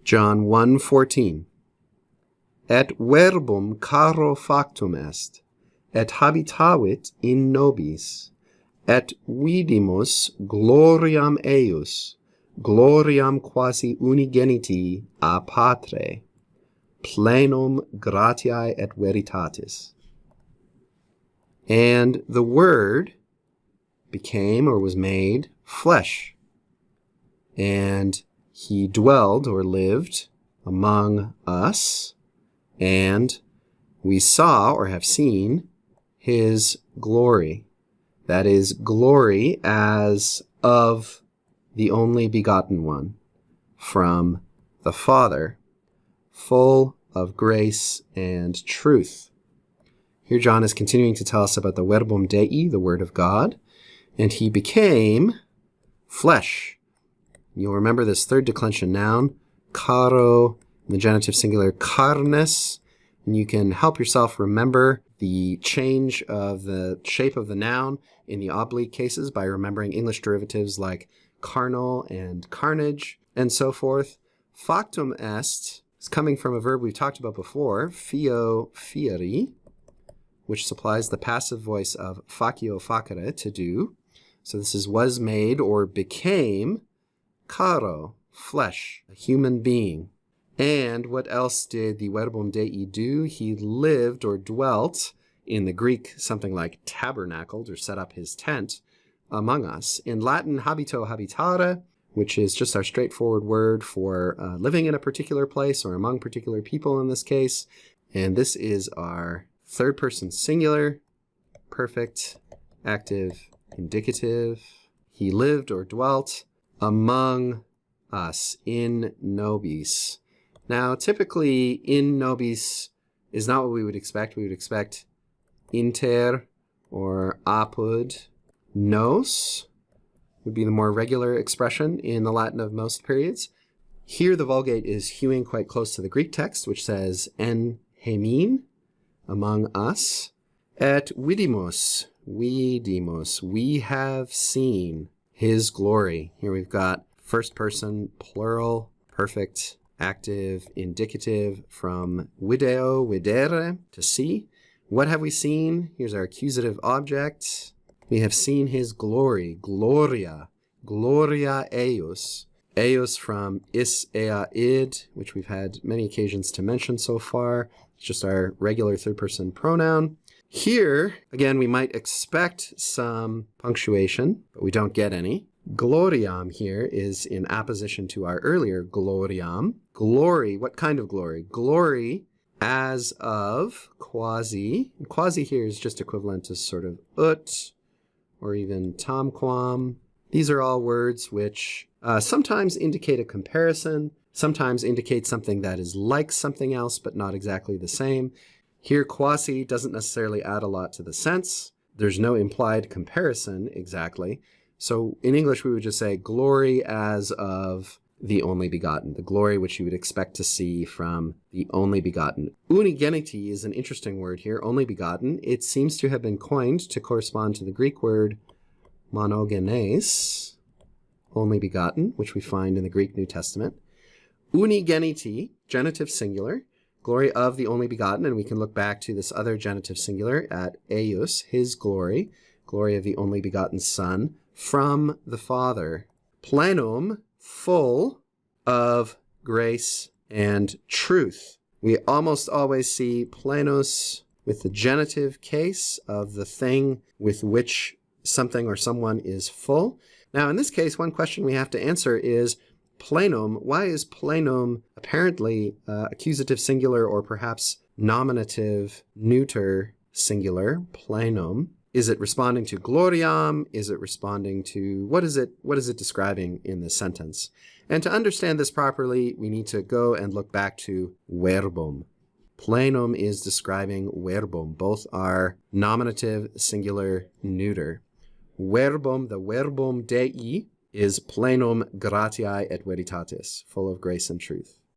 John 1:14. Et verbum caro factum est, et habitavit in nobis, et vidimus gloriam eius, gloriam quasi unigeniti a Patre, plenum gratiae et veritatis. And the Word became or was made flesh, and he dwelled or lived among us, and we saw or have seen his glory. That is, glory as of the only begotten one from the Father, full of grace and truth. Here John is continuing to tell us about the verbum Dei, the Word of God, and he became flesh. You'll remember this third declension noun, caro, in the genitive singular, carnes, and you can help yourself remember the change of the shape of the noun in the oblique cases by remembering English derivatives like carnal and carnage and so forth. Factum est is coming from a verb we've talked about before, fio fieri, which supplies the passive voice of facio facere, to do. So this is was made or became, caro, flesh, a human being. And what else did the verbum Dei do? He lived or dwelt, in the Greek something like tabernacled or set up his tent among us. In Latin, habito habitare, which is just our straightforward word for living in a particular place or among particular people in this case. And this is our third person singular, perfect, active, indicative. He lived or dwelt among us, in nobis. Now, typically, in nobis is not what we would expect. We would expect inter or apud nos would be the more regular expression in the Latin of most periods. Here, the Vulgate is hewing quite close to the Greek text, which says en hemin, among us, et vidimus, we have seen his glory. Here we've got first person, plural, perfect, active, indicative, from video, videre, to see. What have we seen? Here's our accusative object. We have seen his glory, gloria, gloria eius. Eius from is ea id, which we've had many occasions to mention so far. It's just our regular third person pronoun. Here, again, we might expect some punctuation, but we don't get any. Gloriam here is in apposition to our earlier gloriam. Glory, what kind of glory? Glory as of quasi. And quasi here is just equivalent to sort of ut or even tamquam. These are all words which sometimes indicate a comparison, sometimes indicate something that is like something else but not exactly the same. Here, quasi doesn't necessarily add a lot to the sense. There's no implied comparison exactly. So in English, we would just say glory as of the only begotten, the glory which you would expect to see from the only begotten. Unigeniti is an interesting word here, only begotten. It seems to have been coined to correspond to the Greek word monogenes, only begotten, which we find in the Greek New Testament. Unigeniti, genitive singular, glory of the only begotten, and we can look back to this other genitive singular at eius, his glory, glory of the only begotten Son, from the Father. Plenum, full of grace and truth. We almost always see plenos with the genitive case of the thing with which something or someone is full. Now, in this case, one question we have to answer is plenum. Why is plenum apparently accusative singular or perhaps nominative neuter singular, plenum? Is it responding to gloriam? Is it responding to, what is it describing in this sentence? And to understand this properly, we need to go and look back to verbum. Plenum is describing verbum. Both are nominative, singular, neuter. Verbum, the verbum Dei, is plenum gratiae et veritatis, full of grace and truth.